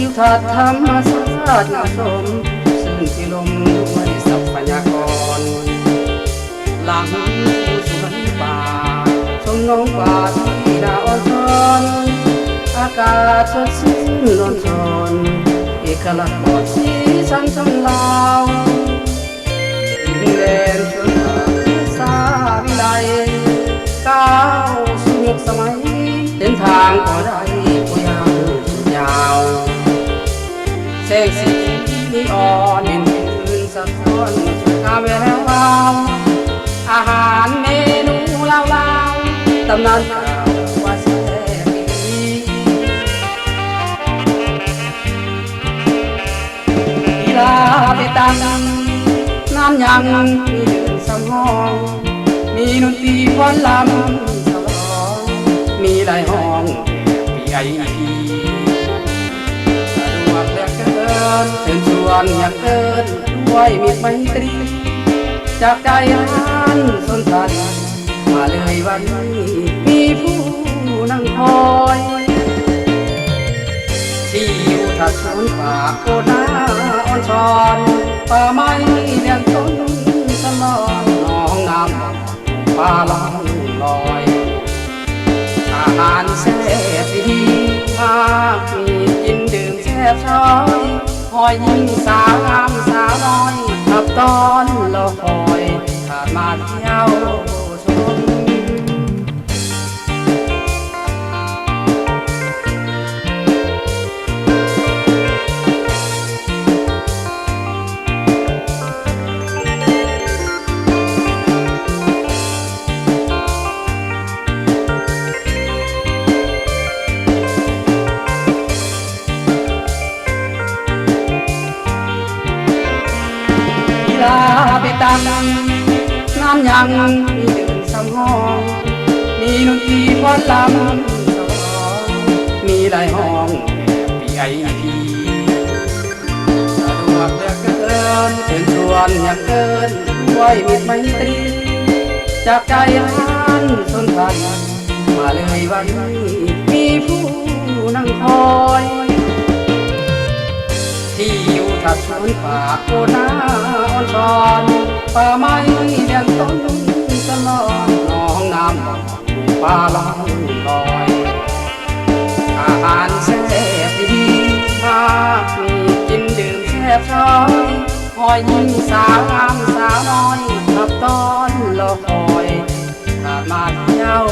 ทิวทัศน์ธรรมชาติงามชมซึ่งที่ลมไม่สัพพยากรหลังสวนป่าชมน้องป่าที่ดาวช้อนอากาศสดชื่นนวลชนเอกลักษณ์บอดสีสันสำลาวดินแดนชนสาวิไลก้าวสู่ยุคสมัยเดินทางก็ได้ก็ยาวสุดยาวแสงสีนีออนเห็นคืนสะท้อนสวยงามแวววาวอาหารเมนูลาวๆตำนานเก่าว่าแซ่บดีกีฬาไปตามน้ำยังมีเดินสำห้องมีดนตรีฟ้อนลำฉลองมีหลายห้องVIPสะดวกเหลือเกินเชิญชวนอยากเดินด้วยมิตรไมตรีจากใจหันสนทันมาเลยวันนี้มีผู้นั่งคอยที่อยู่ทัดสวนป่าโคนาอ่อนช้อนป่าไม้เลี้ยงต้นสลอนน้องน้ำป่าลองลอยอาหารแซ่บดีมากมีกินดื่มแซ่บช้อยหอยยิ่งสาวงามสาวน้อยขับตอนรอคอยขาดมาเที่ยวชมไปตามน้ำยังมีเดินสำห้องมีดนตรีฟ้อนลำฉลองมีหลายห้องVIPสะดวกเหลือเกินเชิญชวนอยากเดินด้วยมิตรไมตรีจากใจหันสนทันมาเลยวันนี้มีผู้นั่งคอยที่อยู่ทัดสวนป่าโคนาอ่อนช้อนป่าไม้เลี้ยงต้นสลอนน้องน้ำป่าลองลอยอาหารแซ่บดีมากมีกินดื่มแซ่บช้อยหอยยิ่งสาวงามสาวน้อยขับตอนรอคอยขาดมาเที่ยว